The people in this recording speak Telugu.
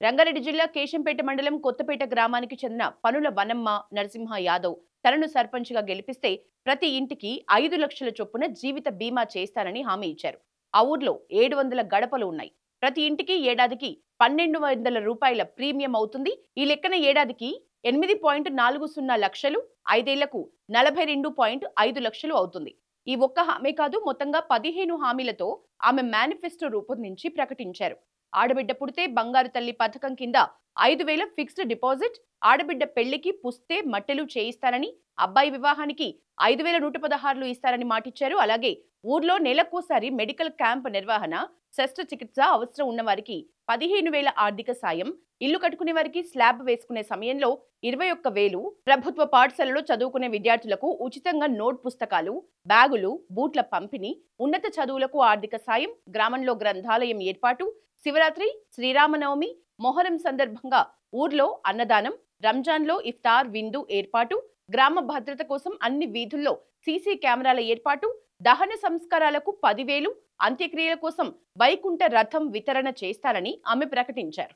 రంగారెడ్డి జిల్లా కేశంపేట మండలం కొత్తపేట గ్రామానికి చెందిన పనుల వనమ్మ నరసింహ యాదవ్ తనను సర్పంచ్గా గెలిపిస్తే ప్రతి ఇంటికి 5 లక్షల చొప్పున జీవిత బీమా చేస్తానని హామీ ఇచ్చారు. ఆ ఊర్లో 700 గడపలు ఉన్నాయి. ప్రతి ఇంటికి ఏడాదికి 1200 రూపాయల ప్రీమియం అవుతుంది. ఈ లెక్కన ఏడాదికి 8.40 లక్షలు, 5 ఏళ్లకు 42.5 లక్షలు అవుతుంది. ఈ ఒక్క హామీ కాదు, మొత్తంగా 15 హామీలతో ఆమె మేనిఫెస్టో రూపొందించి ప్రకటించారు. ఆడబిడ్డ పుడితే బంగారు తల్లి పథకం కింద 5,000 ఫిక్స్డ్ డిపాజిట్, ఆడబిడ్డ పెళ్లికి పుస్తే మట్టెలు చేయిస్తారని, అబ్బాయి వివాహానికి 5,116 ఇస్తారని మాటిచ్చారు. అలాగే ఊర్లో నెలకోసారి మెడికల్ క్యాంప్ నిర్వహణ, శస్త్రచికిత్స అవసరం ఉన్న వారికి 15,000 ఆర్థిక సాయం, ఇల్లు కట్టుకునే వారికి స్లాబ్ వేసుకునే సమయంలో 21,000, ప్రభుత్వ పాఠశాలలో చదువుకునే విద్యార్థులకు ఉచితంగా నోట్ పుస్తకాలు, బ్యాగులు, బూట్ల పంపిణీ, ఉన్నత చదువులకు ఆర్థిక సాయం, గ్రామంలో గ్రంథాలయం ఏర్పాటు, శివరాత్రి, శ్రీరామనవమి, మొహరం సందర్భంగా ఊర్లో అన్నదానం, రంజాన్లో ఇఫ్తార్ విందు ఏర్పాటు, గ్రామ భద్రత కోసం అన్ని వీధుల్లో సీసీ కెమెరాల ఏర్పాటు, దహన సంస్కారాలకు 10,000, అంత్యక్రియల కోసం వైకుంఠ రథం వితరణ చేస్తారని ఆమె ప్రకటించారు.